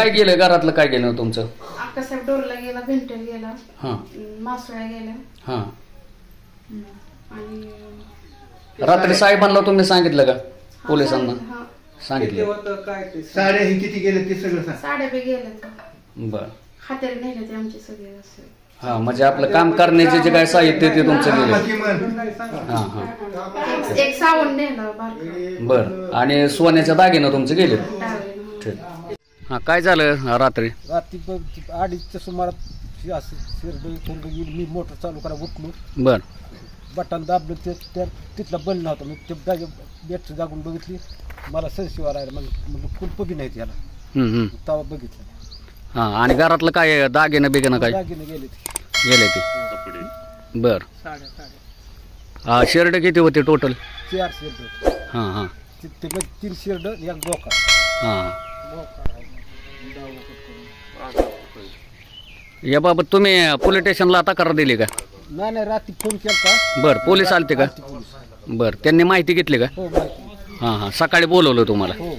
काय गेलं घरातलं काय गेलं तुमचं? आकासाहेब डोरला गेला, घंटेल गेला, हां मासोळ्या गेल्या हां. आणि रात्री साहेबांना तुम्ही सांगितलं का? पोलिसांना हा, सांगितलं? साड्या हे किती गेले ते सगळं सांग. साड्या बी गेल्या, बर. हातेरे नेले ते आमचे सगळे असे. हा म्हणजे आपलं काम करण्याचे जे काय साहित्य ते तुमचं गेलं. हां हां एक सावण नेलं बारकं. बर. आणि सोन्याच्या दागिनं तुमचं गेले. डावे. ठीक. हां काय झालं रात्री? रात्री 2:30च्या सुमारात असं शिरड गेली. मी मोटर चालू करा उठलो, बर. बटन दाबलं, ते तिथला बंद नव्हता. मी ते बॅटरी जागून बघितली, मला संशय राहिला. मग कुलप बी नाहीत याला, तेव्हा बघितलं. हां आणि घरातलं काय दागिनं बिगिनं काय दागिने गेले ते? बर. हा शेरड किती होते टोटल? 4 शिरड. हां हां ते 3 शिरड, एक बोका. हां. याबाबत तुम्ही पोलीस स्टेशनला तक्रार दिली का? नाही, रात्री फोन केला. बर. पोलीस आलते का? बर. त्यांनी माहिती घेतली का? हो, माहिती. हां हां. सकाळी बोलवलं तुम्हाला? हो.